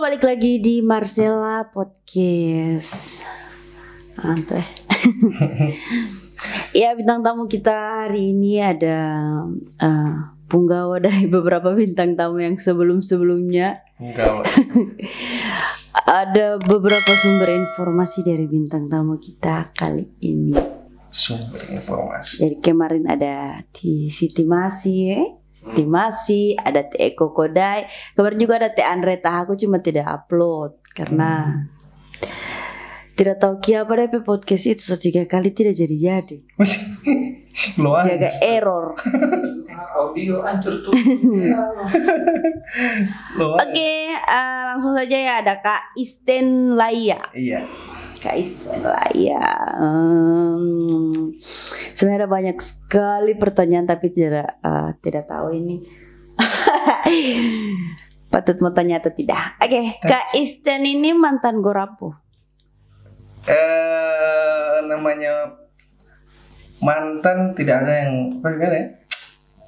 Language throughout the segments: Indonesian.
balik lagi di Marcella Podcast. Mantap. Ya, bintang tamu kita hari ini ada punggawa dari beberapa bintang tamu yang sebelum-sebelumnya. Punggawa. Ada beberapa sumber informasi dari bintang tamu kita kali ini. Sumber informasi. Jadi kemarin ada Siti Masi, Timasi, ada Teh Eko Kodai. Kemarin juga ada Teh Andre Tah. Aku cuma tidak upload karena tidak tahu apa DP podcast itu so 3 kali tidak jadi. Jaga error. Audio hancur tuh. Oke, langsung saja ya, ada Kak Isten Laya. Iya. Kak Isten Laya. Sebenarnya ada banyak sekali pertanyaan tapi tidak tahu ini. Patut mau tanya atau tidak? Oke, Kak Isten ini mantan Gorapu. Namanya mantan tidak ada yang bagaimana ya?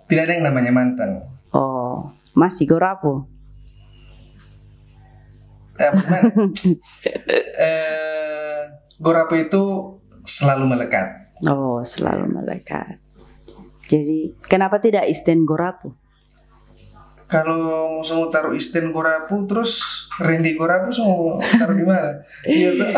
Tidak ada yang namanya mantan. Oh, masih Gorapu. Bagaimana? Gorapu itu selalu melekat. Oh, selalu melekat. Jadi, kenapa tidak Isten Gorapu? Kalau mau taruh Isten Gorapu terus Randy Gorapu mau taruh di mana? Iya tuh.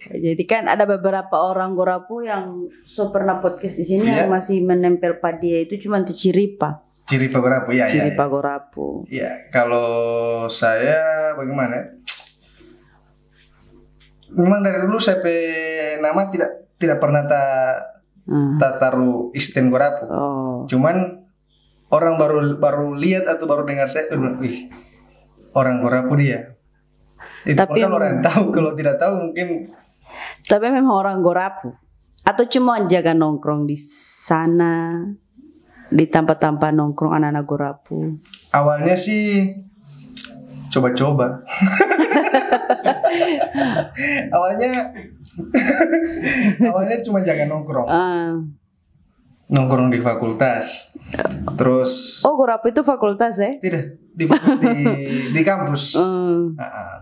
Jadi kan ada beberapa orang Gorapu yang pernah podcast di sini yang masih menempel pada dia itu cuma Ciripa. Ciripa Gorapu ya. Ciripa Gorapu. Iya, kalau saya bagaimana? Memang dari dulu saya nama tidak pernah taruh Isten Gorapu. Oh. Cuman orang baru lihat atau baru dengar saya, wih, orang Gorapu dia. Itu tapi kalau orang tahu, kalau tidak tahu mungkin. Tapi memang orang Gorapu atau cuma jaga nongkrong di sana di tempat-tempat nongkrong anak-anak Gorapu. Awalnya sih coba-coba. awalnya cuma jaga nongkrong. Nongkrong di fakultas. Terus Gorapu itu fakultas ya? Tidak, di kampus.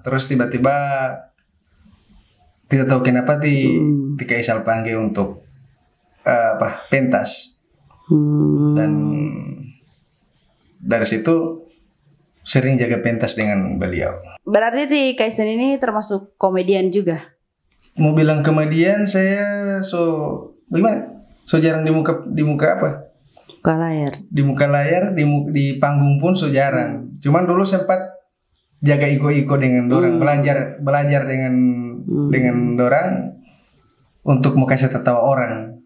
Terus tiba-tiba tidak tahu kenapa Kaisal panggil untuk pentas. Dan dari situ sering jaga pentas dengan beliau. Berarti Kaisal ini termasuk komedian juga? Mau bilang komedian saya bagaimana? So jarang di muka apa? Muka layar. Di muka layar, di panggung pun so jarang. Cuman dulu sempat jaga iko-iko dengan dorang, belajar dengan dorang untuk mau kasih tertawa orang.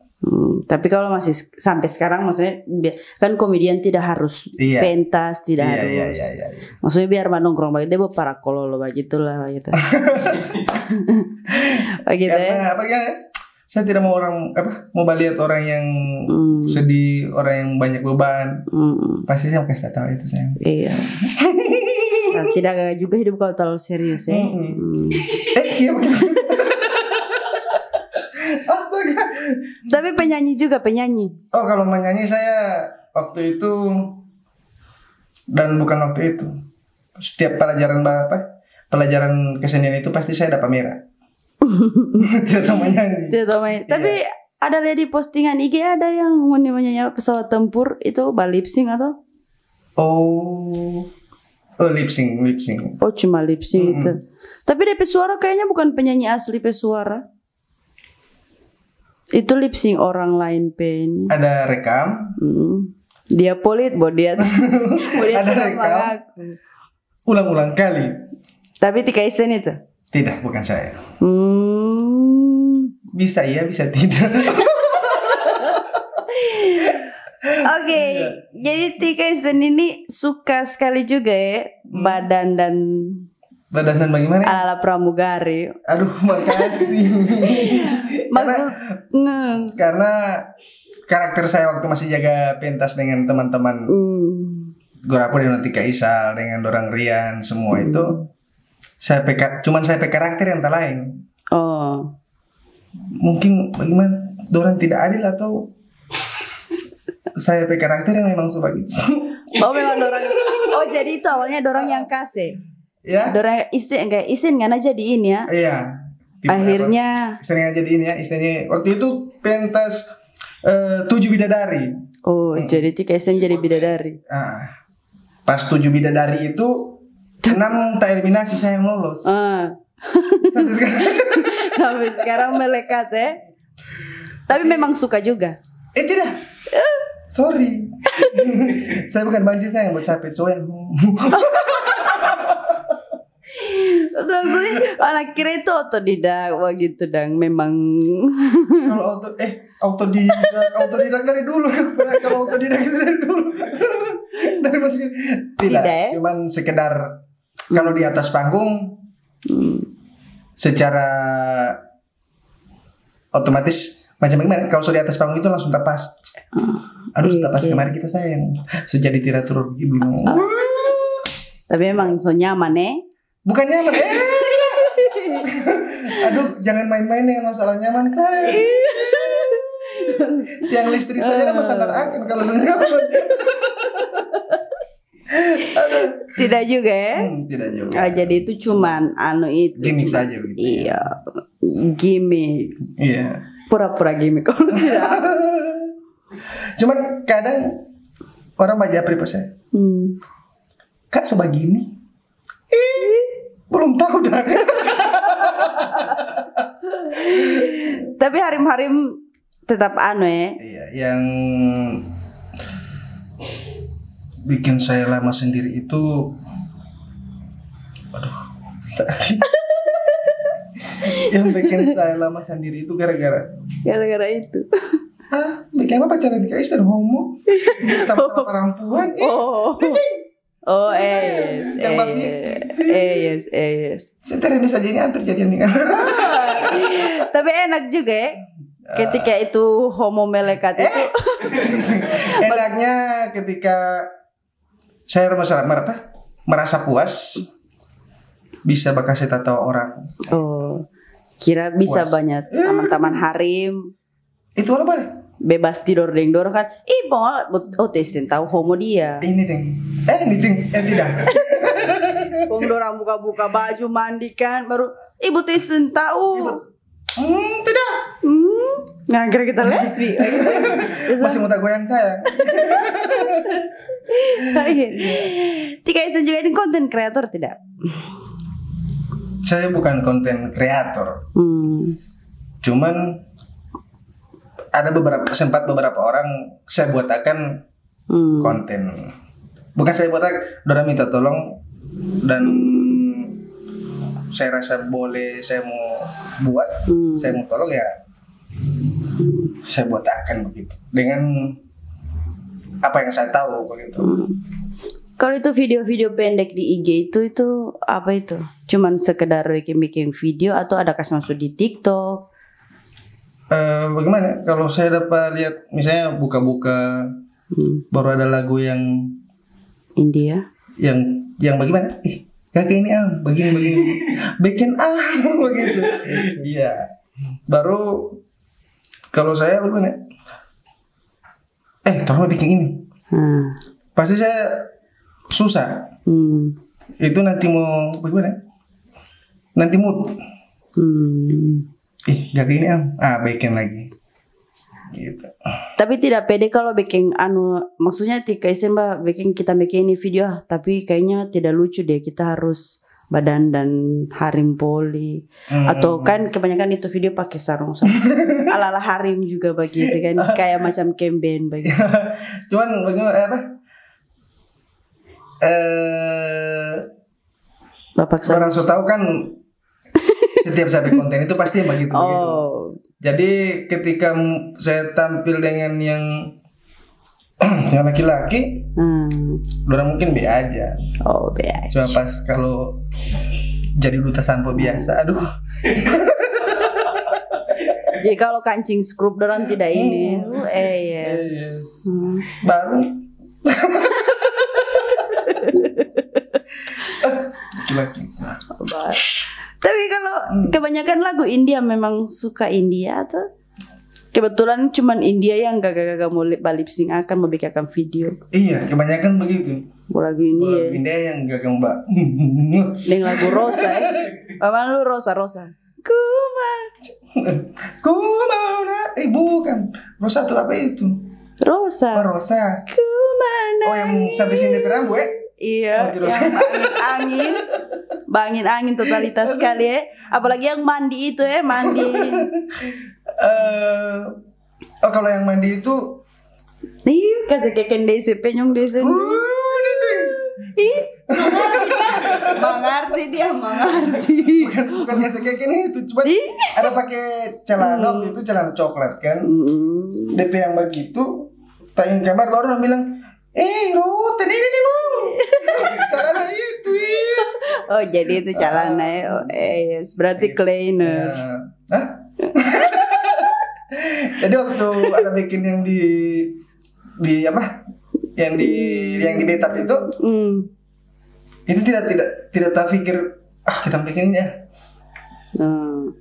Tapi kalau masih sampai sekarang maksudnya kan komedian tidak harus pentas, tidak harus. Iya. Maksudnya biar nongkrong begitu para kololo begitulah gitu. Begitu ya. Apa ya? Saya tidak mau lihat orang yang sedih, orang yang banyak beban. Pasti saya kasih tahu itu saya. Iya. Nah, tidak juga hidup kalau terlalu serius ya. Iya begitu. Astaga. Tapi penyanyi. Oh, kalau menyanyi saya waktu itu dan bukan waktu itu. Setiap pelajaran kesenian itu pasti saya dapat merah. Tidak tahu menyanyi. Tapi ada lihat di postingan IG ada yang menyanyi pesawat tempur itu lip sync atau? Oh, lip sync. Oh, cuma lip sync itu. Tapi DP suara kayaknya bukan penyanyi asli pesuara. Itu lip sync orang lain pen. Ada rekam. Dia polit dia. Ada rekam. Ulang-ulang kali. Tapi Tika Isten itu? Tidak, bukan saya. Bisa iya, bisa tidak. Oke, jadi Tika Isten ini suka sekali juga ya badan dan bagaimana? Ala pramugari. Aduh, makasih. Karena karakter saya waktu masih jaga pentas dengan teman-teman Gorapu dan Tika Isal dengan Dorang Rian semua itu cuman saya karakter yang tak lain. Oh. Mungkin bagaimana Dorang tidak adil atau saya karakter yang memang sebagai. Oh, memang Dorang. Oh, jadi itu awalnya Dorang yang kasih. Ya. Dorang isin kan aja di ini ya. Iya. Akhirnya sering aja di ini ya istilahnya. Waktu itu pentas 7 bidadari. jadi tika isin jadi bidadari. Pas 7 bidadari itu 6 tak eliminasi, saya yang lolos. Sampai sekarang. Sampai sekarang melekat ya. Tapi memang suka juga. Tidak. Sorry. Saya bukan banci, saya yang buat capek cowok. Terus anak kira itu otodidak gitu dang. Memang kalau autodidak dari dulu. Kalau autodidak itu dari dulu. Dari masih tidak ya? Cuman sekedar kalau di atas panggung secara otomatis macam gimana? Kalau di atas panggung itu langsung tak pas. Aduh, tak pas kemarin kita sayang. Sejadi tidak turun bingung. Tapi memang so nyaman Bukan nyaman. Aduh, jangan main-main dengan masalah nyaman saya. Tiang listrik saja ada masalah akan kalau nyaman. Tidak juga ya? Tidak juga. Jadi itu cuman itu. Gimmick saja begitu. Iya, gimmick. Iya. Pura-pura gimmick kalau tidak. Cuman kadang orang baca pripes saya. Kak sebagini. Belum tahu dah. Tapi harim-harim tetap Iya, yang bikin saya lama sendiri itu sakit. Yang bikin saya lama sendiri itu gara-gara itu. Bikin apa pacaran di istri homo sama perempuan. Yes. Cinta ini saja ini hampir jadian nih. Tapi enak juga ya. Ketika itu homo melekat itu. Enaknya ketika saya merasa puas bisa bakal saya tahu orang. Kira bisa puas. Banyak teman-teman harim. Itu apa boleh? Bebas tidur deng-dor kan. Testin tahu homo dia. Ini tidak. Pung dorang buka-buka baju mandi kan baru ibu testin tahu. Tidak. Kira kita lesbi. Masih mau tak goyang saya. Tika Isen juga ini konten kreator tidak? Saya bukan konten kreator. Cuman ada beberapa orang saya buatakan konten. Bukan saya buatakan, dorang minta tolong dan saya rasa boleh, saya mau buat, saya mau tolong ya, saya buatakan begitu. Dengan apa yang saya tahu begitu. Kalau itu video-video pendek di IG itu apa itu? Cuman sekedar bikin video atau ada kasih masuk di TikTok? Bagaimana? Kalau saya dapat lihat misalnya buka-buka baru ada lagu yang India yang bagaimana? Kakek ini begini bikin begitu. Iya. Baru kalau saya bagaimana? Tolong bikin ini. Pasti saya susah. Itu nanti mau bagaimana? Nanti mood. Jadi ini bikin lagi gitu. Tapi tidak pede kalau bikin maksudnya Tika Isen kita bikin ini video tapi kayaknya tidak lucu deh, kita harus badan dan harim poli atau kan kebanyakan itu video pakai sarung ala-ala harim juga begitu kan, kayak macam campaign begitu. Cuman bagaimana Bapak orang so tahu kan setiap saya bikin konten itu pasti begitu. Jadi ketika saya tampil dengan yang laki-laki, orang mungkin be aja. Be aja. Cuma pas kalau jadi duta sampo biasa, aduh. Jadi kalau kancing skrup orang tidak ini. Yes. Baru. Laki-laki. Tapi kalau kebanyakan lagu India memang suka India atau? Kebetulan cuman India yang gak mau lip sync akan mau bikinkan video. Iya, kebanyakan begitu. Lagu ini ya. India yang gak mbak. Dengan lagu Rosa ya. Mana lu Rosa? Kumana. Bukan. Rosa tuh apa itu? Rosa. Oh, Rosa. Kumana. Oh, yang sampai sini berambu ya? Iya, yang angin totalitas sekali ya. Apalagi yang mandi itu ya, mandi. Kalau yang mandi itu nih kasih keken DCP nyong desa. Ih, mengerti dia. Bukan kasih keken itu, cuma ada pakai celana waktu itu celana coklat kan. DP yang begitu, tayang kamar baru orang bilang, Ruth, ini celana itu. Oh, jadi itu celana ya. Yes, berarti cleaner. Hah? Jadi waktu ada bikin yang di apa? Yang di betap itu, itu tidak terpikir kita bikinnya.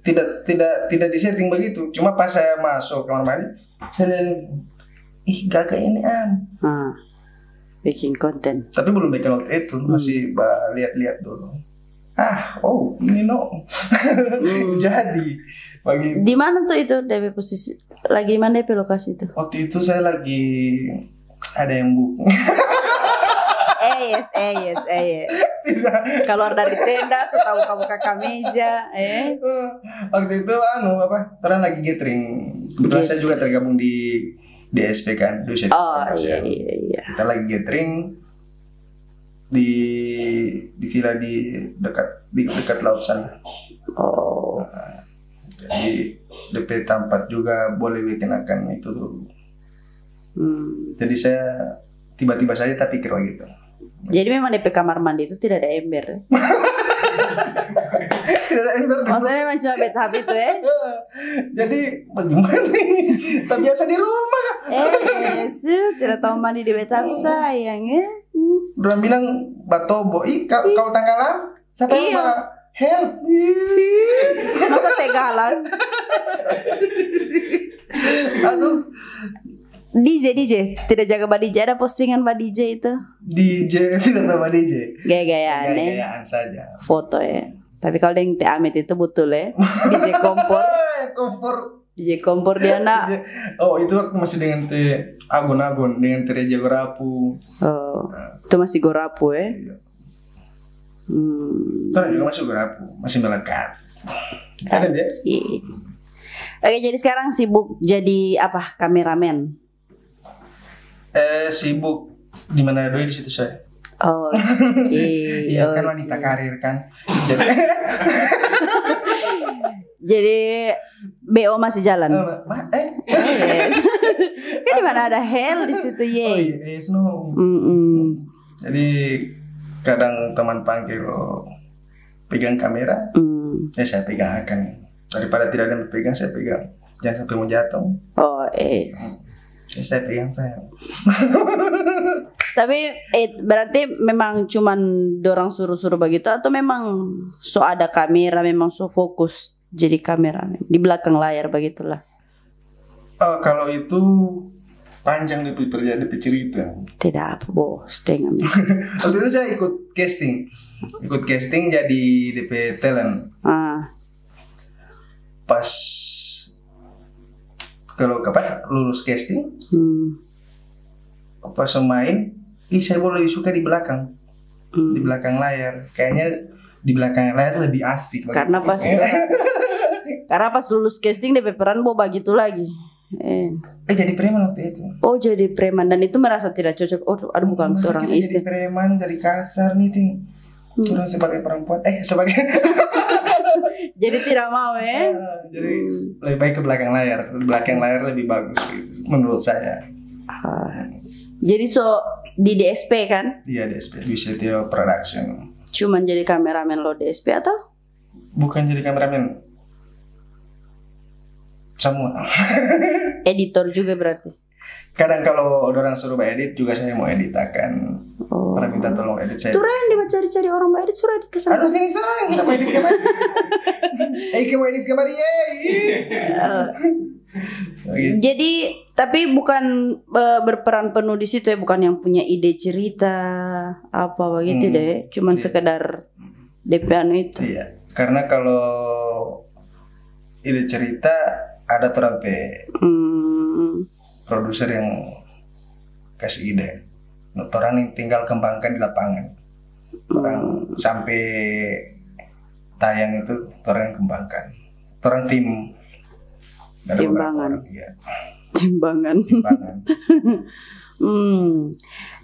Tidak disetting begitu. Cuma pas saya masuk kamar mandi, saya lihat, gagak ini bikin konten. Tapi belum bikin waktu itu, masih lihat-lihat dulu. Ini jadi bagi. Di mana tuh itu DP posisi? Lagi mana DP lokasi itu? Waktu itu saya lagi ada yang booking. Yes. Keluar dari tenda, setahu kamu kakak meja. Waktu itu orang lagi gathering. Kebetulan saya juga tergabung di DSP kan. Iya. Kita lagi gathering di villa di dekat laut sana. Jadi DP tempat juga boleh bikin akan itu tuh. Jadi saya tiba-tiba saja tak pikir begitu. Jadi memang DP kamar mandi itu tidak ada ember. Tidak ada ember. Maksudnya memang cuma bathtub itu ya. Jadi bagaimana nih? Tak biasa di rumah. Tidak tahu mandi di bathtub sayang ya. Orang bilang batobo, kau tanggalan? Siapa yang help? Masa tegalan? Aduh. DJ tidak jaga Mbak DJ, ada postingan Mbak DJ itu. DJ tidak tahu Mbak DJ. Gaya-gayaan saja. Foto ya. Tapi kalau yang Teh Amit itu betul ya. DJ kompor. DJ kompor dia nak. Itu waktu masih dengan Teh Agun dengan Teh Reja Gorapu. Itu masih Gorapu ya. Iya. Sekarang juga masih Gorapu, masih melekat. Ada dia. Oke, jadi sekarang sibuk jadi apa? Kameramen. Sibuk di mana doi di situ saya. Iya kan wanita karir kan. Jadi BO masih jalan. Yes. Kan di mana ada hell di situ ye. Yes no. Jadi kadang teman panggil pegang kamera, saya pegang akan. Daripada tidak ada yang pegang, saya pegang. Jangan sampai mau jatuh. Saya pegang saya. Tapi berarti memang cuman dorang suruh-suruh begitu atau memang ada kamera, memang fokus jadi kameramen di belakang layar begitulah. Kalau itu panjang di cerita. Tidak apa bos, tengah. Waktu itu saya ikut casting jadi DP talent. Pas kalau lulus casting, pas main, saya boleh suka di belakang layar. Kayaknya di belakang layar lebih asik. Karena pas lulus casting DP peran mau begitu lagi. Jadi preman waktu itu. Jadi preman dan itu merasa tidak cocok. Bukan seorang istri. Jadi preman, jadi kasar nih ting. Orang sebagai perempuan, sebagai. Jadi tidak mau Jadi lebih baik ke belakang layar. Di belakang layar lebih bagus menurut saya. Jadi di DSP kan? Iya DSP, di Setio Production. Cuman jadi kameramen lo DSP atau? Bukan jadi kameramen. Semua. Editor juga berarti? Kadang kalau orang suruh edit juga saya mau edit akan. Pernah minta tolong edit saya. Tuh Ren, dia cari-cari orang mau edit suruh edit ke sana. Aduh sini sayang, kita mau edit kemari. Kamu edit kemari Gitu. Jadi tapi bukan berperan penuh di situ ya, bukan yang punya ide cerita apa begitu deh, cuman sekedar DP anu itu. Iya, karena kalau ide cerita ada terampe produser yang kasih ide, orang yang tinggal kembangkan di lapangan. Orang sampai tayang itu orang yang kembangkan, orang tim. Timbangan. Ya. Timbangan.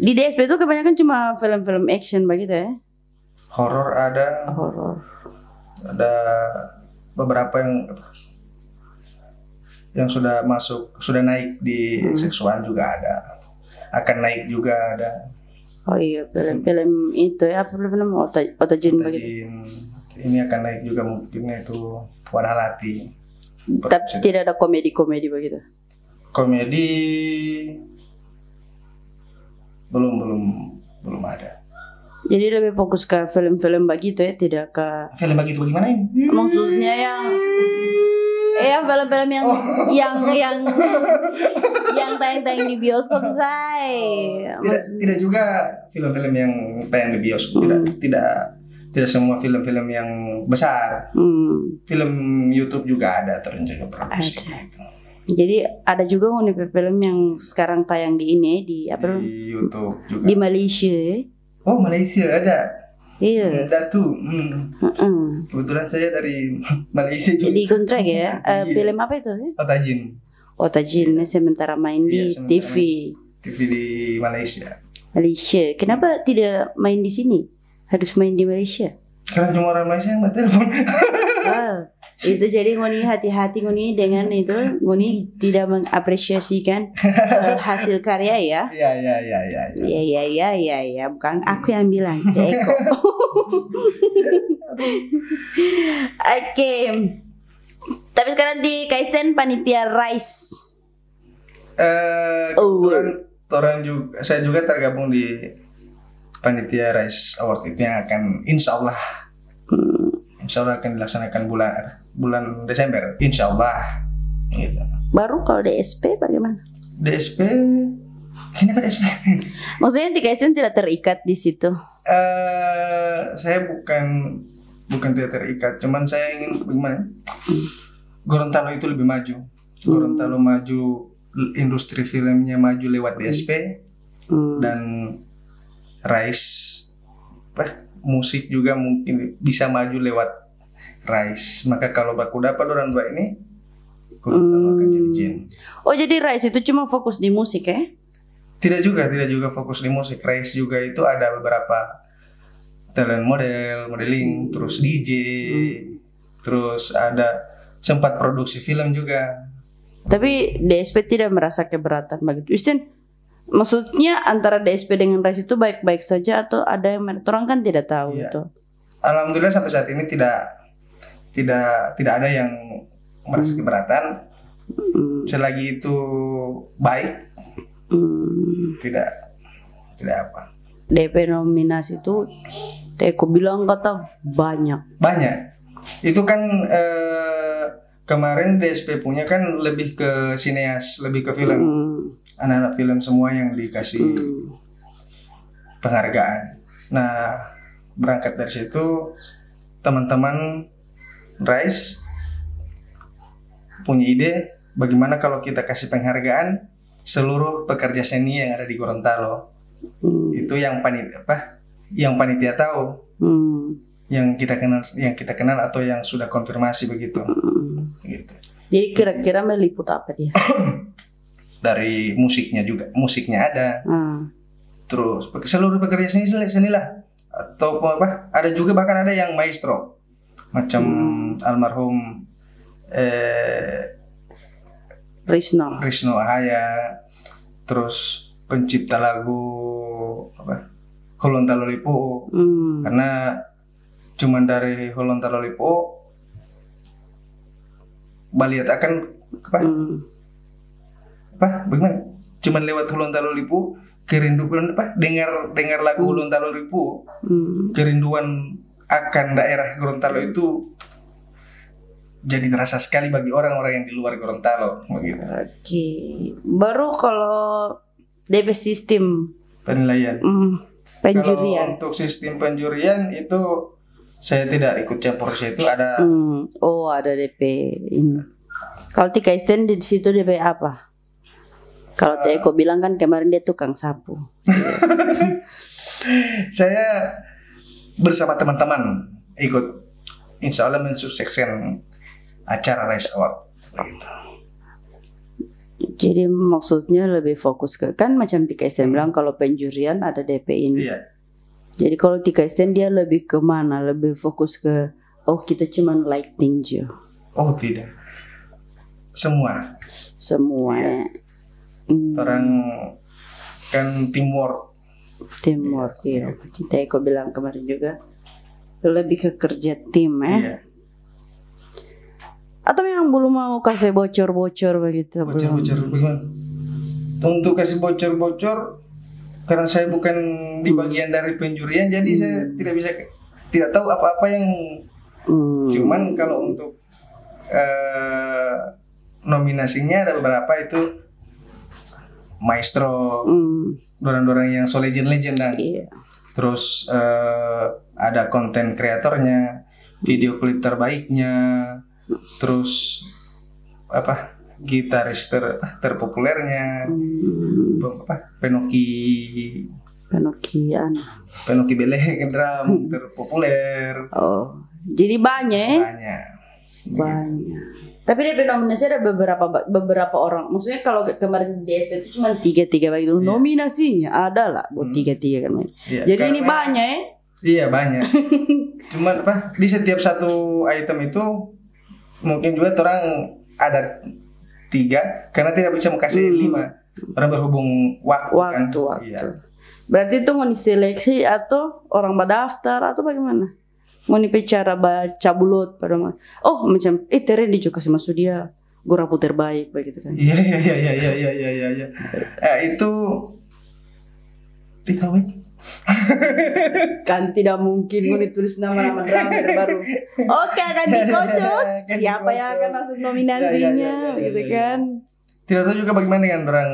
Di DSP itu kebanyakan cuma film-film action begitu ya? Horor ada. Horor. Ada beberapa yang sudah masuk, sudah naik di seksual juga ada. Akan naik juga ada. Oh iya, film-film itu ya, film-film Otajin begitu. Ini akan naik juga mungkin itu Wanalati. Tapi tidak ada komedi-komedi begitu. Komedi belum ada. Jadi lebih fokus ke film-film begitu ya, tidak ke film begitu bagaimana ini? Maksudnya film-film yang tayang-tayang di bioskop say. Tidak juga film-film yang tayang di bioskop. Tidak semua film-film yang besar. Film YouTube juga ada terjadi produksi. Jadi ada juga film yang sekarang tayang di YouTube juga. Di Malaysia. Oh, Malaysia ada. Iya. Datu. Kebetulan saya dari Malaysia juga. Jadi kontrak ya. Film apa itu? Otajin sementara main di TV. TV di Malaysia. Malaysia. Kenapa tidak main di sini? Harus main di Malaysia. Karena cuma orang Malaysia yang bertelepon. Itu jadi ngoni hati-hati ngoni dengan itu, ngoni tidak mengapresiasikan hasil karya ya. Iya, bukan aku yang bilang, Eko. Oke. Tapi sekarang di Kaisten panitia Rise. Orang juga, saya juga tergabung di panitia Rise Award itu yang akan insya Allah akan dilaksanakan bulan Desember, insya Allah. Gitu. Baru kalau DSP bagaimana? DSP, kenapa DSP? Maksudnya di KSN tidak terikat di situ? Saya bukan tidak terikat, cuman saya ingin bagaimana? Gorontalo itu lebih maju. Gorontalo maju, industri filmnya maju lewat DSP dan Rise musik juga mungkin bisa maju lewat Rise. Maka kalau baku dapat orang dua ini Gorontalo akan jadi jin. Oh, jadi Rise itu cuma fokus di musik ya? Tidak juga fokus di musik. Rise juga itu ada beberapa talent modeling, terus DJ, terus ada sempat produksi film juga. Tapi DSP tidak merasa keberatan begitu. Justin, maksudnya antara DSP dengan Rise itu baik-baik saja atau ada yang orang kan tidak tahu itu. Alhamdulillah sampai saat ini tidak ada yang merasa keberatan. Selagi itu baik, tidak apa. DP nominasi itu, Teko bilang kata banyak. Itu kan kemarin DSP punya kan lebih ke sineas, lebih ke film. Anak-anak film semua yang dikasih penghargaan. Nah, berangkat dari situ teman-teman Rise punya ide bagaimana kalau kita kasih penghargaan seluruh pekerja seni yang ada di Gorontalo. Itu yang panitia tahu. Yang kita kenal atau yang sudah konfirmasi begitu. Gitu. Jadi kira-kira meliput apa dia? Dari musiknya ada. Terus seluruh pekerja seni lah. Atau apa? Ada juga bahkan ada yang maestro. Macam almarhum Risno Ahaya. Terus pencipta lagu Gorontalo Lipo. Karena cuman dari Gorontalo Lipo Baliat akan bagaimana? Cuman lewat Gorontalo Lipo kerinduan dengar lagu Gorontalo Lipo. Kerinduan akan daerah Gorontalo itu jadi terasa sekali bagi orang-orang yang di luar Gorontalo begitu. Oke. Baru kalau DP sistem Penilaian. penjurian. Kalau untuk sistem penjurian itu saya tidak ikut campur situ, ada Oh, ada DP ini. Kalau Tika Isten di situ DP apa? Kalau Teko bilang kan kemarin dia tukang sapu. saya bersama teman-teman ikut, insya Allah mensukseskan acara Rice Award begitu. Jadi maksudnya lebih fokus ke, kan macam Tika Isten bilang kalau penjurian ada DP ini. Iya. Jadi kalau Tika Isten dia lebih ke mana? Lebih fokus ke kita cuman lighting aja. Oh tidak, semua. Semua. Orang kan teamwork. Teamwork ya. Kita Eko bilang kemarin juga lebih ke kerja tim Iya. Atau yang belum mau kasih bocor-bocor begitu? Bocor-bocor bagaimana? Untuk kasih bocor-bocor, karena saya bukan di bagian dari penjurian, jadi saya tidak tahu apa-apa yang. Cuman kalau untuk nominasinya ada beberapa itu maestro, dorang-dorang yang so legend-legend dan. Iya. Terus ada konten kreatornya, video klip terbaiknya, terus gitaris terpopulernya, Penoki Bele drum terpopuler. Oh, jadi banyak. Banyak. Tapi di nominasi ada beberapa orang. Maksudnya kalau kemarin di SP itu cuma 3 begitu. Nominasinya ada lah buat 3 kan. Ya, jadi ini banyak. Iya banyak. Cuman di setiap satu item itu mungkin juga orang ada 3 karena tidak bisa kasih 5. Orang berhubung waktu kan. Iya. Berarti itu mau diseleksi atau orang berdaftar atau bagaimana? Mau cara baca bulut pada macam tere juga kasih masuk dia gora puter baik begitu kan. Iya. Itu tahu kan tidak mungkin mau ditulis nama-nama drummer baru. Oke, akan dikocok siapa yang akan masuk nominasinya gitu kan. Tidak tahu juga bagaimana dengan orang.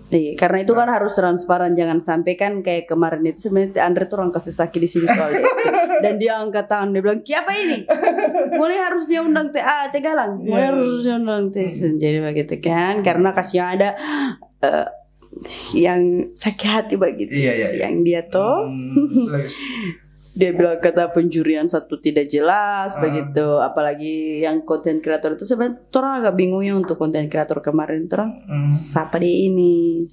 Iya, karena itu kan harus transparan, jangan sampai kan kayak kemarin itu sebenarnya Andre tuh orang kasih sakit di sini soal DSP dan dia angkat tangan dia bilang siapa ini? Mulai harus dia undang Tegalang, mulai harus dia undang jadi begitu kan, karena kasih ada yang sakit hati begitu yang dia tuh. Dia bilang kata penjurian satu tidak jelas begitu, apalagi yang konten kreator itu sebenarnya orang agak bingung ya untuk konten kreator kemarin orang siapa dia ini.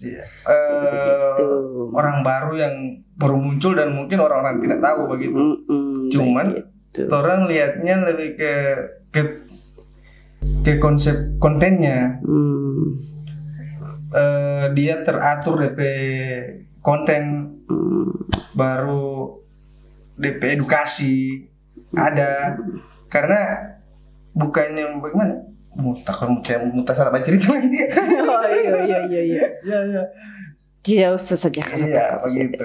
Orang baru yang baru muncul dan mungkin orang-orang tidak tahu begitu. Cuman orang lihatnya lebih ke konsep kontennya. Dia teratur DP konten baru DP edukasi ada, karena bukannya bagaimana mutar salah baca cerita lagi. Oh iya. Tidak usah saja kan.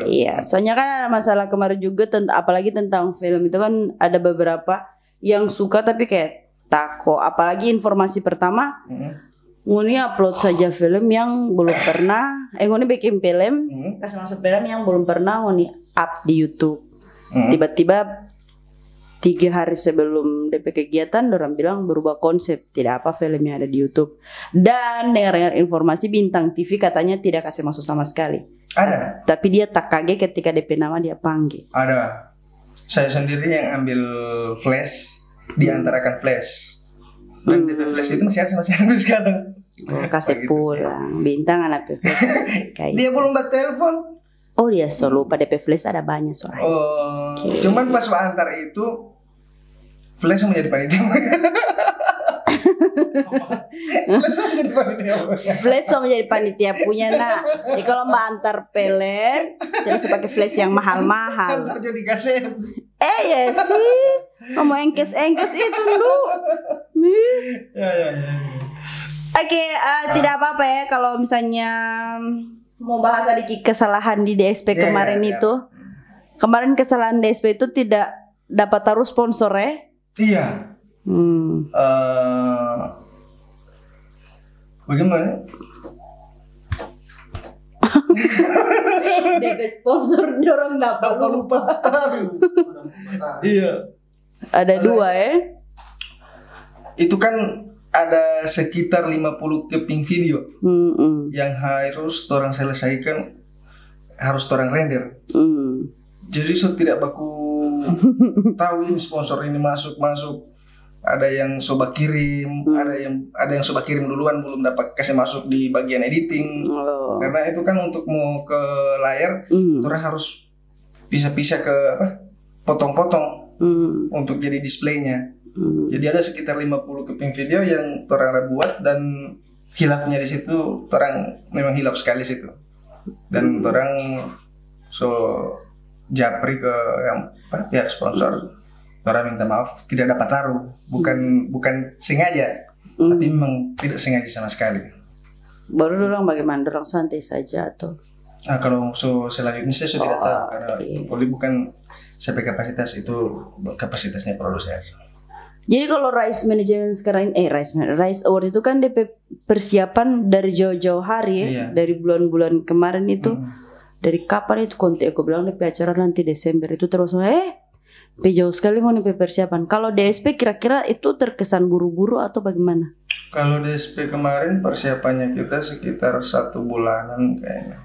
Iya, soalnya kan ada masalah kemarin juga apalagi tentang film itu kan ada beberapa yang suka tapi kayak tako, apalagi informasi pertama. Nguni upload saja film yang belum pernah, nguni bikin film, kasih masuk film yang belum pernah nguni up di YouTube. Tiba-tiba 3 hari sebelum DP kegiatan orang bilang berubah konsep, tidak apa film yang ada di YouTube. Dan dengar informasi Bintang TV katanya tidak kasih masuk sama sekali. Ada. Tapi dia tak kaget ketika DP nama dia panggil. Ada. Saya sendiri yang ambil flash, diantarakan flash. Dan DP flash itu masih ada sampai sekarang. Kasih pulang. Bintang anak flash. Dia belum buat telepon. Oh dia lupa DP flash ada banyak soalnya. Cuman pas antar itu flash menjadi panitia. Flash menjadi panitia punya nak. Jadi kalau mbak antar pelet, terus pakai flash yang mahal-mahal. Antar jadi kaset. Ya sih, mau engkes itu dulu. Oke, tidak apa-apa ya kalau misalnya mau bahas sedikit kesalahan di DSP kemarin itu. Kemarin kesalahan DSP itu tidak dapat taruh sponsor ya. Iya. Bagaimana? DP sponsor dorong dapat lupa. Iya. Ada dua ya. Itu kan ada sekitar 50 keping video yang harus orang selesaikan, harus orang render. Jadi tidak baku tahu ini sponsor ini masuk. Ada yang coba kirim, ada yang coba kirim duluan belum dapat kasih masuk di bagian editing. Karena itu kan untuk mau ke layar, orang harus pisah-pisah ke potong-potong untuk jadi displaynya. Jadi ada sekitar 50 keping video yang orang ada buat, dan hilafnya di situ orang memang hilaf sekali situ. Dan orang japri ke yang pihak sponsor. Orang minta maaf tidak dapat taruh, bukan sengaja, tapi memang tidak sengaja sama sekali. Baru dorang bagaimana, dorang santai saja atau? Kalau selanjutnya saya sudah tidak tahu, karena Poli bukan sampai kapasitas, itu kapasitasnya produser. Jadi kalau Rice Management sekarang Rice Award itu kan DP persiapan dari jauh-jauh hari ya, dari bulan-bulan kemarin itu. Dari kapan itu kontak aku bilang DP acara nanti Desember itu, terus jauh sekali nih persiapan. Kalau DSP kira-kira itu terkesan buru-buru atau bagaimana? Kalau DSP kemarin persiapannya kita sekitar 1 bulanan kayaknya.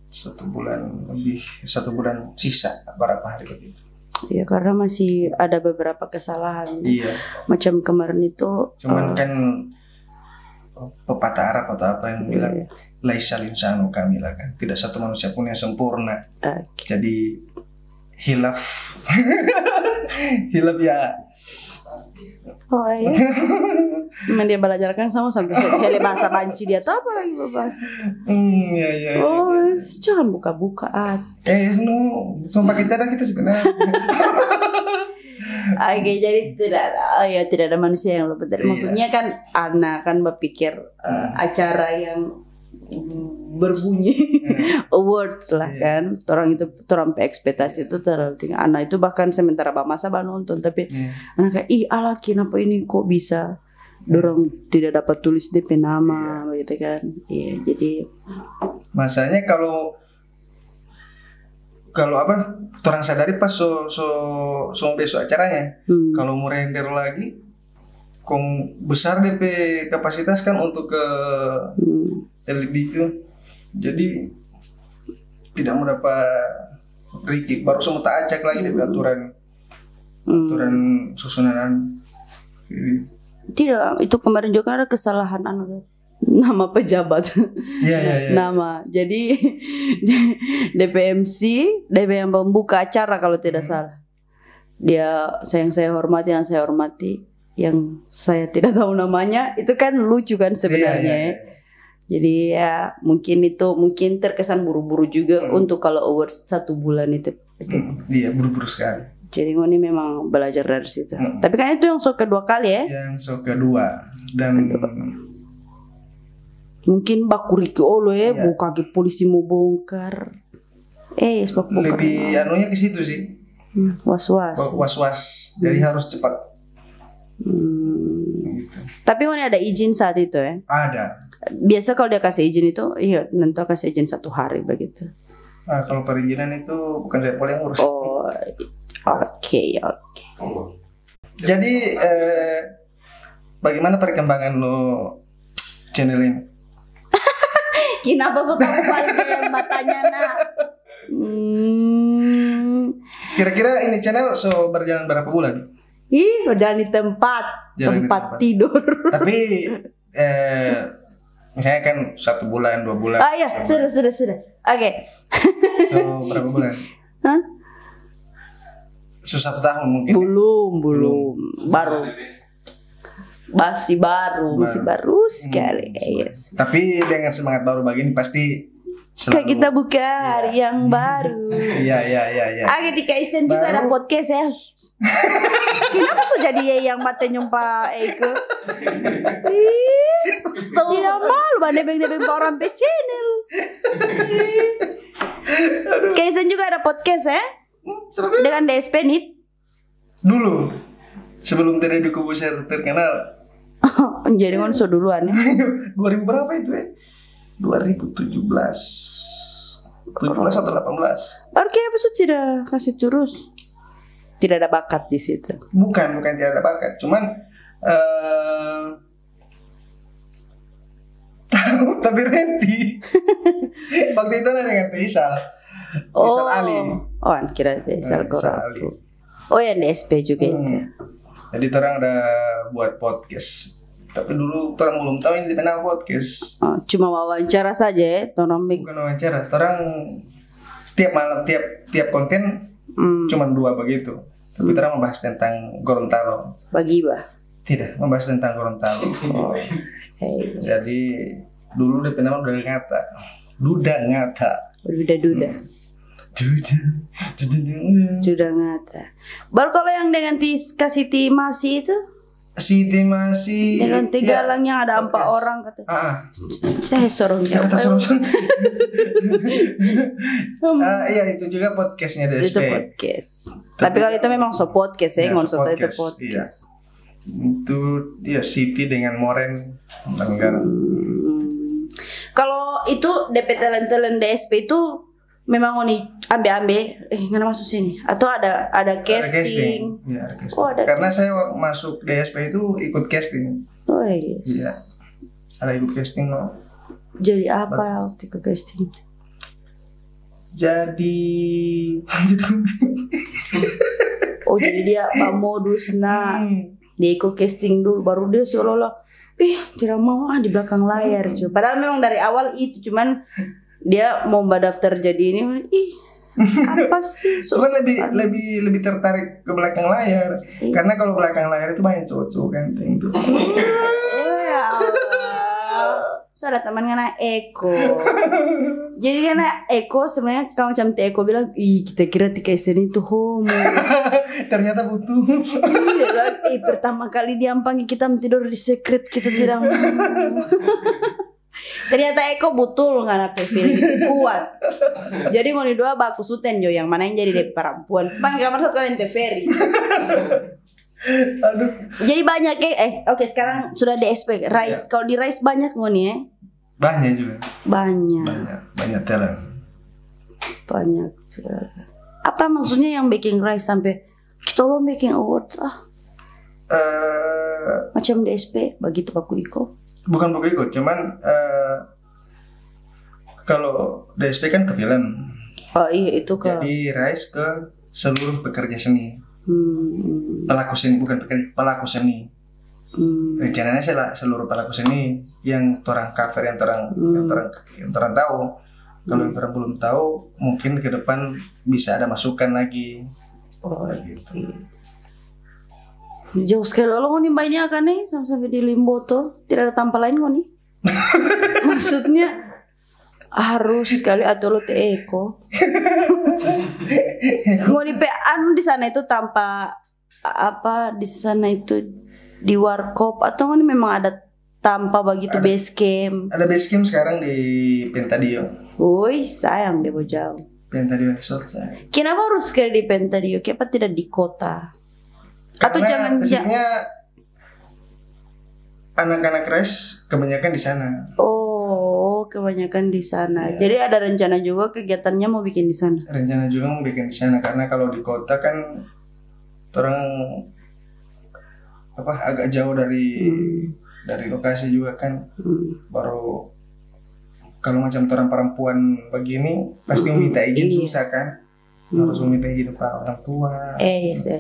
1 bulan lebih, 1 bulan sisa berapa hari begitu. Iya, karena masih ada beberapa kesalahan. Iya. Macam kemarin itu. Cuman kan pepatah Arab atau apa yang bilang laisal insanu kamila kan. Tidak satu manusia pun yang sempurna. Jadi hilaf ya. Oh iya. Memang dia belajar kan sama sampai sekali bahasa banci dia tahu apa lagi berbahasa. Iya. Oh, jangan buka-buka. Sumpah kita sebenarnya. Oke, jadi tidak ada manusia yang lupa. Maksudnya kan anak kan berpikir acara yang berbunyi awards lah kan, orang ekspektasi itu terlalu tinggi. Anak itu bahkan sementara masa nonton, tapi anak kayak ala kenapa ini kok bisa dorong tidak dapat tulis DP nama begitu kan. Iya, jadi masanya kalau orang sadari pas besok acaranya, kalau mau render lagi besar DP kapasitas kan untuk ke LED itu, jadi tidak mau dapat rikik, baru semua tak acak lagi DP aturan susunan. Tidak, itu kemarin juga ada kesalahan nama pejabat. Iya. Nama. Jadi DPMC, DP yang membuka acara kalau tidak salah. Dia yang saya hormati, yang saya tidak tahu namanya, itu kan lucu kan sebenarnya. Iya. Jadi ya mungkin terkesan buru-buru juga untuk kalau awards 1 bulan itu. Iya, buru-buru sekali. Jadi ini memang belajar dari situ. Tapi kan itu yang kedua kali ya? Yang kedua, dan mungkin baku Riki Olo ya, buka ke polisi mau bongkar. Sebab bongkar. Lebih anunya ke situ sih. Was-was. Jadi harus cepat. Gitu. Tapi ini ada izin saat itu ya? Ada. Biasa kalau dia kasih izin itu, nanti kasih izin 1 hari begitu. Kalau perizinan itu bukan saya boleh ngurus. Oh, oke. Jadi bagaimana perkembangan lo channel ini? Kenapa kau tahu balik matanya nak? Kira-kira ini channel berjalan berapa bulan? Berjalan di tempat tidur. Tapi misalnya kan 1 bulan, 2 bulan. Sudah. Oke. Berapa bulan? 1 tahun mungkin. Belum. Baru. Masih baru sekali. Yes. Tapi dengan semangat baru begini pasti selalu kita buka hari yang baru. Iya. Ketika Isten juga ada podcast ya. Kenapa so jadi yang mata nyumpa Eko? Tidak malu nebeng orang pe channel. Isten juga ada podcast ya. Dengan DSP nih. Dulu. Sebelum Deddy Corbuzier terkenal. Jadi kan so duluan ya. 2000 berapa itu ya? 2017 atau 18. Baru kayak apa sih tidak kasih terus. Tidak ada bakat di situ. Bukan tidak ada bakat, cuman tapi Renti. Waktu itu ada dengan Tisal. Tisal Ali. Oh, kira Tisal Ali. Oh, yang DSP juga itu. Jadi orang ada buat podcast. Tapi dulu orang belum tahu ini dikenal podcast. Oh, cuma wawancara saja ya, bukan wawancara. Orang setiap malam tiap konten cuma 2 begitu. Tapi orang membahas tentang Gorontalo. Bagiba. Tidak, membahas tentang Gorontalo. Oh. Jadi dulu dia nama Duda Ngata. Duda Ngata. Baru kalau yang dengan Siti Masi itu? Siti Masi dengan Tegalang yang ada 4 orang kata. Saya sorong. Iya itu juga podcastnya DSP. Itu podcast. Tapi kalau itu memang podcast ya, ngonsoto itu podcast. Itu dia Siti dengan Moren Tenggara. Kalau itu DP talent DSP itu memang oni ambe nggak masuk sini atau ada casting. Ya, ada casting. Oh, ada karena casting. saya masuk DSP itu ikut casting. Oh yes. Iya. Ada ikut casting loh. Jadi apa waktu ikut casting? Jadi jadi dia modus dia ikut casting dulu baru dia seolah-olah tidak mau di belakang layar cuy. Padahal memang dari awal itu cuman dia mau daftar jadi ini apa sih? Cuman lebih tertarik ke belakang layar. Karena kalau belakang layar itu banyak cowok-cowok ganteng tuh. Ya Allah. So ada teman ngana Eko. Jadi karena Eko sebenarnya kalau macam Eko bilang, kita kira Tika Esen itu homo. Ternyata butuh. Pertama kali dia panggil kita tidur di secret kita tidak mau. Ternyata Eko betul nggak feeling itu kuat. Jadi ngoni 2 baku suten jo yang mana yang jadi dari perempuan. Sepanjang kamar 1 kalian TVRI. Aduh. Jadi banyak oke sekarang sudah DSP Rise. Kalau di Rise banyak ngoni ya? Banyak juga. Banyak talent. Banyak. Apa maksudnya yang baking Rise sampai kita lo making awards macam DSP begitu Pak Iko? Bukan Pak Iko, cuman kalau DSP kan ke film. Oh iya itu ke. Jadi Rise ke seluruh pekerja seni. Pelaku seni bukan pelaku seni. Rencananya saya seluruh pelaku seni yang orang cover yang orang tahu. Kalau yang orang belum tahu mungkin ke depan bisa ada masukan lagi. Oh gitu. Jauh sekali lo nih banyak kan nih sampai di Limbo tuh tidak ada tanpa lain nih. Maksudnya harus sekali atau lo Eko. Ngoni pe anu di sana itu tanpa apa di sana itu di warkop atau ngoni memang ada tanpa begitu base camp. Ada base camp sekarang di Pentadio. Woi sayang deh jauh. Pentadio Resort saya. Kenapa harus sekali di Pentadio? Kenapa tidak di kota? Karena atau jangan basicnya anak-anak Rise kebanyakan di sana. Oh, kebanyakan di sana. Jadi ada rencana juga kegiatannya mau bikin di sana. Rencana juga mau bikin di sana karena kalau di kota kan orang agak jauh dari lokasi juga kan. Baru kalau macam orang perempuan begini pasti minta izin susah kan. Harus meminta izin para orang tua. Yes.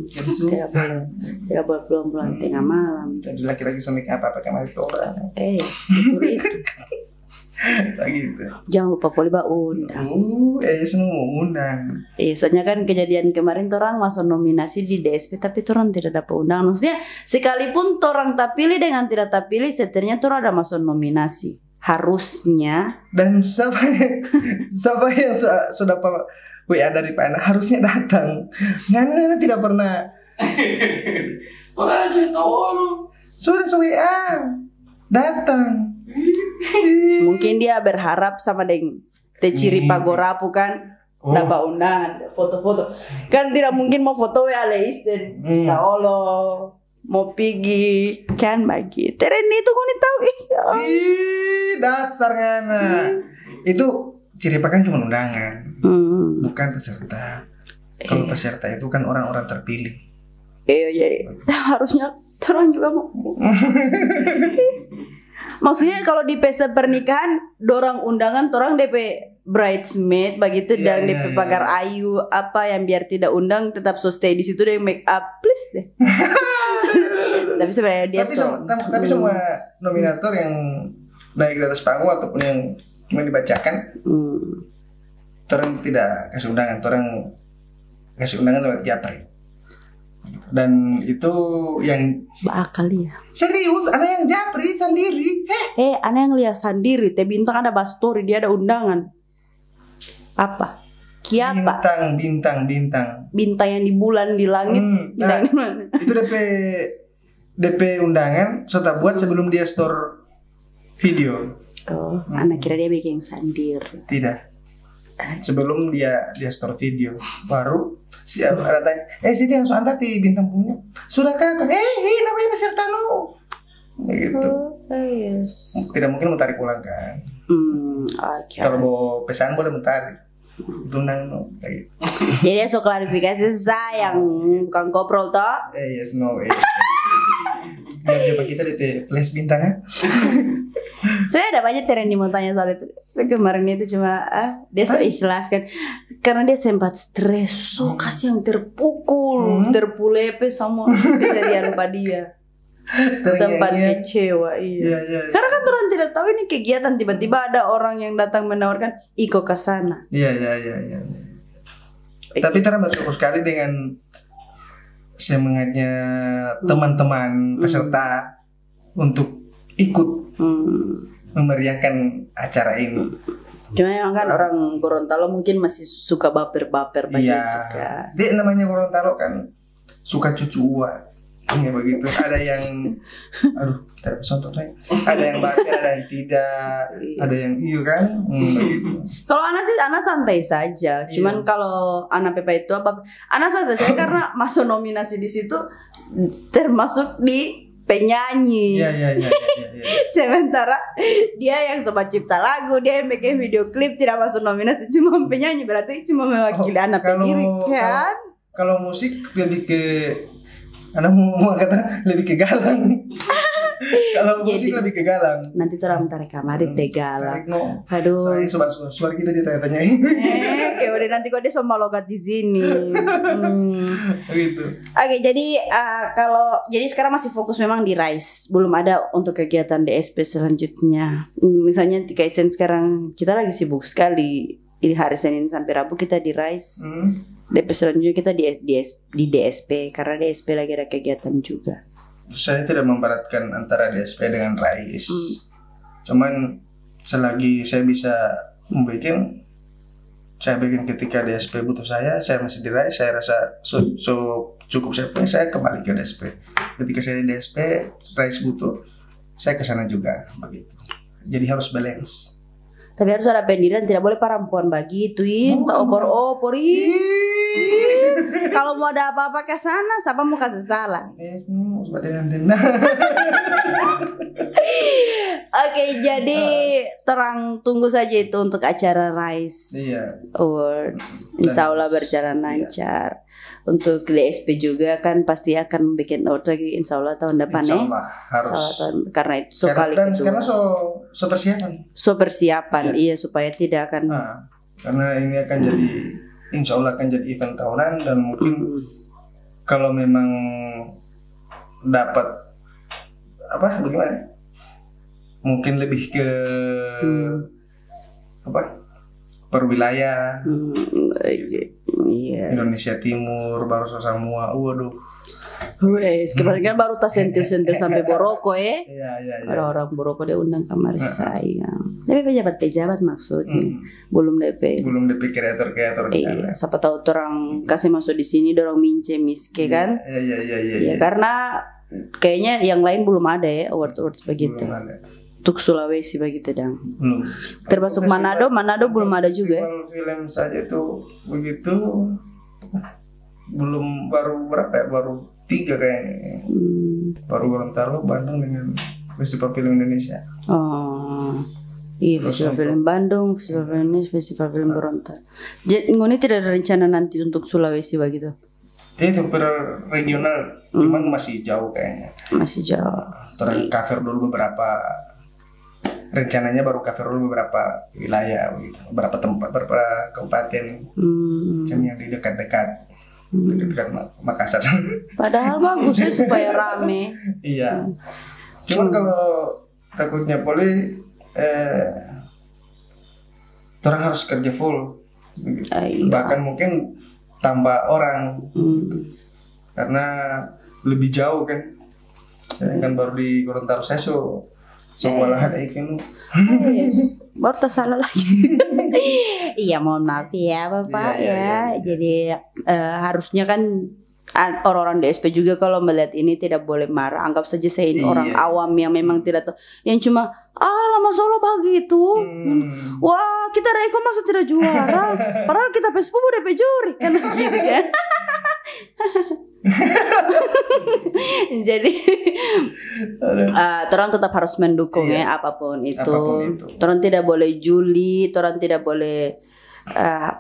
Jadi susah. Tidak boleh pulang tengah malam. Jadi laki-laki suami apa pakai mari orang. Betul itu. Gitu. Jangan lupa poliba undang. Semua mau undang. Soalnya kan kejadian kemarin orang masuk nominasi di DSP tapi orang tidak dapat undang. Maksudnya sekalipun orang tak pilih dengan tidak tak pilih, seternya orang ada masuk nominasi. Harusnya. Dan siapa yang sudah WA dari Pak Ana harusnya datang. Ngana tidak pernah. Sudah WA datang. Mungkin dia berharap sama ciri Pagorapu kan. dapat undangan, foto-foto. Kan tidak mungkin mau foto ale isten. Kita Allah mau pergi kan bagi. Teren itu kau tahu ya. Ih, dasar ngana. Itu ciri pakan cuma undangan, bukan peserta. Kalau peserta itu kan orang-orang terpilih. Iya jadi harusnya orang juga mau. Maksudnya kalau di pesta pernikahan, dorang undangan, orang DP bridesmaid begitu dan DP pagar ayu apa yang biar tidak undang tetap so stay di situ deh make up please deh. Tapi sebenarnya dia tapi semua nominator yang naik di atas panggung ataupun yang cuma dibacakan, orang tidak kasih undangan, orang kasih undangan lewat japri. Dan itu yang bakal ya. Serius, ada yang japri sendiri. Ana yang lihat sendiri. Teh bintang ada bastori, dia ada undangan. Apa? Kiapa? Bintang. Bintang yang di bulan di langit. Nah, itu DP undangan. So tak buat sebelum dia store video. Oh, anak kira dia bikin sendiri. Tidak. Sebelum dia store video baru ada tanya, sini langsung antar di bintang punya. Sudah kakak, namanya peserta lo. Begitu. Yes. Tidak mungkin mau tarik ulang kan? Okay. Kalau mau pesan boleh mentarik. Tunang no, kayak gitu. Jadi so klarifikasi sayang bukan koprol toh? Yes, no way. Biar coba kita di flash bintangnya. Saya ada banyak Terendi mau tanya soal itu. Kemarin itu cuma dia so ikhlas kan karena dia sempat stres, so kasih yang terpukul, terpulepe sama kejadian pada dia. Sempat kecewa, iya. Karena kan orang tidak tahu ini kegiatan, tiba-tiba ada orang yang datang menawarkan Iko ke sana. Iya. Tapi terang bersyukur sekali dengan semangatnya teman-teman peserta untuk ikut memeriahkan acara ini. Cuma memang kan orang Gorontalo mungkin masih suka baper-baper begitu kan. Dia namanya Gorontalo kan suka cucuan. Ini begitu. Ada yang tidak bisa contoh saya. Ada yang baper, ada yang tidak, ada yang kan. Begitu. Kalau anak santai saja. Cuman kalau anak Pepa itu anak santai saja karena masuk nominasi di situ termasuk di penyanyi. Iya. Sementara dia yang sobat cipta lagu, dia yang bikin video klip tidak masuk nominasi, cuma penyanyi, berarti cuma mewakili anak penyirik kan? Kalau musik lebih ke anak mau kata lebih ke galang. Kalau musik lebih ke galang. Nanti tuh orang tarik kamar di galang. No. Aduh. Soalnya suara kita ditanya-tanyain. Kayak udah nanti kok dia sama logat di sini. Gitu. Oke, jadi jadi sekarang masih fokus memang di Rise. Belum ada untuk kegiatan DSP selanjutnya. Misalnya di KSN sekarang kita lagi sibuk sekali. Di hari Senin sampai Rabu kita di Rise. DP selanjutnya kita di DSP karena DSP lagi ada kegiatan juga. Saya tidak memberatkan antara DSP dengan Rise. Cuman selagi saya bisa membuat, saya bikin ketika DSP butuh saya masih di Rise, saya rasa cukup saya kembali ke DSP. Ketika saya di DSP, Rise butuh, saya ke sana juga begitu. Jadi harus balance. Tapi harus ada pendirian, tidak boleh perempuan begituin, tak opor-opor. Kalau mau ada apa-apa ke sana, siapa mau kasih salah? Oke, jadi terang tunggu saja itu untuk acara Rise Awards. Insya Allah berjalan lancar. Untuk DSP juga kan pasti akan bikin award lagi Insya Allah tahun depan ya. Insya Allah harus. Karena itu kali kedua. Karena so persiapan. So persiapan, iya supaya tidak akan. Karena ini akan jadi Insya Allah akan jadi event tahunan dan mungkin kalau memang dapat bagaimana? Mungkin lebih ke per wilayah. Indonesia Timur baru semua. Waduh. Wes, kemarin kan baru tas sentil-sentil sampai Boroko ya. Iya. Orang-orang Boroko dia undang kamar saya. Tapi pejabat maksudnya. Belum DP kreator di sana. Siapa tahu orang kasih masuk di sini dorong miske kan? Iya. Karena kayaknya yang lain belum ada ya awards begitu. Belum ada. untuk Sulawesi begitu dong. Belum. Termasuk Manado belum ada juga. Festival film saja itu begitu. Belum, baru berapa ya? Baru 3 kayaknya. Baru Gorontalo, Bandung dengan Festival Film Indonesia. Oh. Iya, Festival Film Bandung, Festival Film Indonesia, Festival Film Gorontalo. Jadi ngoni tidak ada rencana nanti untuk Sulawesi begitu? Itu per regional, cuman masih jauh kayaknya. Masih jauh. Terus cover dulu beberapa, rencananya baru cover dulu beberapa wilayah begitu, beberapa tempat, beberapa kabupaten, yang di dekat-dekat Makassar. Padahal bagus ya supaya rame. Iya. Cuman kalau takutnya poli, orang harus kerja full, Iya. bahkan mungkin tambah orang, karena lebih jauh kan. Saya kan baru di Gorontalo, saya semua lahan ikan. Yes. Baru tersalah lagi. Iya, mohon maaf ya Bapak ya. Jadi harusnya kan orang-orang DSP juga kalau melihat ini tidak boleh marah. Anggap saja saya ini orang awam yang memang tidak tahu, yang cuma lama Solo begitu. Wah, kita Reiko masa tidak juara, padahal kita Facebook udah pejuri kan gitu kan. Jadi orang tetap harus mendukung ya apapun itu. Orang tidak boleh juli, orang tidak boleh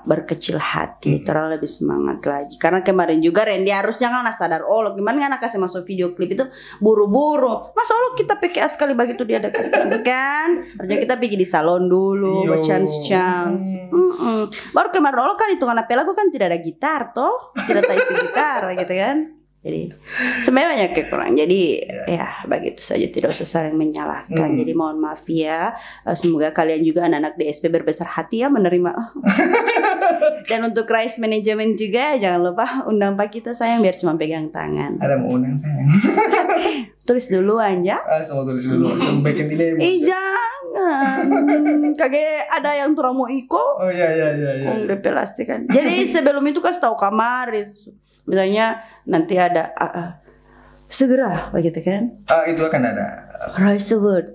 berkecil hati, orang lebih semangat lagi. Karena kemarin juga Randy harus jangan sadar gimana anak kasih masuk video klip itu buru-buru. Masa kita pakai sekali begitu dia ada kasih kan? Harusnya kita pergi di salon dulu, chance. Baru kemarin kan itu karena pelaku kan tidak ada gitar toh, tidak tahu isi gitar gitu kan. Jadi sebenarnya banyak kekurangan. Jadi ya begitu saja, tidak usah saling menyalahkan. Jadi mohon maaf ya. Semoga kalian juga anak-anak DSP berbesar hati ya menerima. Dan untuk Rice Management juga jangan lupa undang Pak kita sayang biar cuma pegang tangan. Ada mau undang sayang. Tulis dulu aja. Semua tulis dulu. Sama bikin dilema. Jangan. Kagak ada yang turamo iko. Oh iya. DP plastik kan. Jadi sebelum itu kasih tahu Kamaris. Misalnya nanti ada segera begitu kan? Itu akan ada. Rice Award.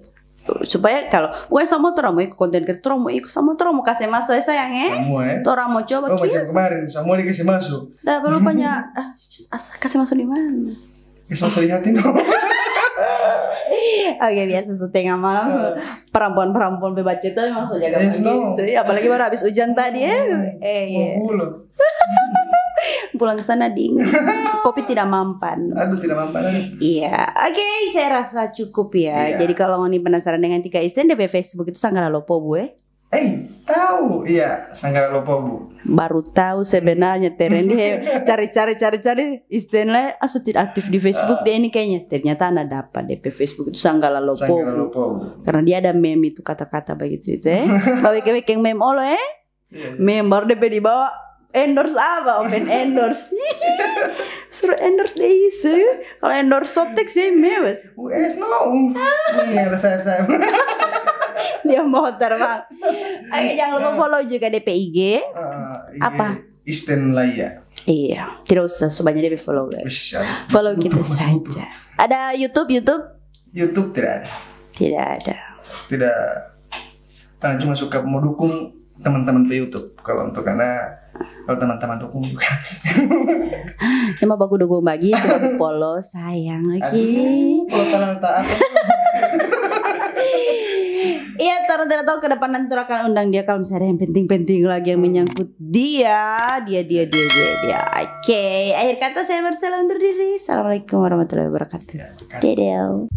Supaya kalau bukan sama orang mau ikut konten kreator, orang mau ikut sama orang mau kasih masuk sayang ya. Semua ya. Orang mau coba macam kemarin semua dikasih masuk. Dah baru banyak kasih masuk di mana? Kasih masuk di hati dong. Oke, biasa setengah malam perempuan-perempuan bebaca itu memang saja gitu. Apalagi baru habis hujan tadi ya. Pulang ke sana dingin. Kopi tidak mempan. Aduh, tidak mempan. Iya, oke, saya rasa cukup ya. Jadi kalau ngoni penasaran dengan Tika Isten di Facebook itu Sanggara Lopo Bu tahu. Iya, Sanggara Lopo Bu. Baru tahu sebenarnya Terendi cari Isten lah tidak aktif di Facebook dia ini kayaknya. Ternyata Anda dapat DP Facebook itu Sanggara Lopo Bu. Karena dia ada meme itu kata-kata begitu itu bawa-bawa yang meme meme baru DP dibawa endorse apa? Open endorse. Suruh endorse deh isu. Kalau endorse Softex ya mewes. Iya, saya. Dia motor bang. Oke, jangan lupa follow juga DPIG. Apa? Isten Laya. Iya, tidak usah sebanyak DP follow guys. Follow kita saja. Ada YouTube tidak ada. Tidak ada. Tidak. Karena cuma suka mau dukung teman-teman di YouTube. Kalau teman-teman dukung juga. Cuma baku dukung bagi follow sayang lagi. Kalau kalian taat. Iya, taruh tidak tahu ke depan nanti akan undang dia kalau misalnya yang penting-penting lagi yang menyangkut dia. Oke, akhir kata saya bersalah undur diri. Assalamualaikum warahmatullahi wabarakatuh. Dadah.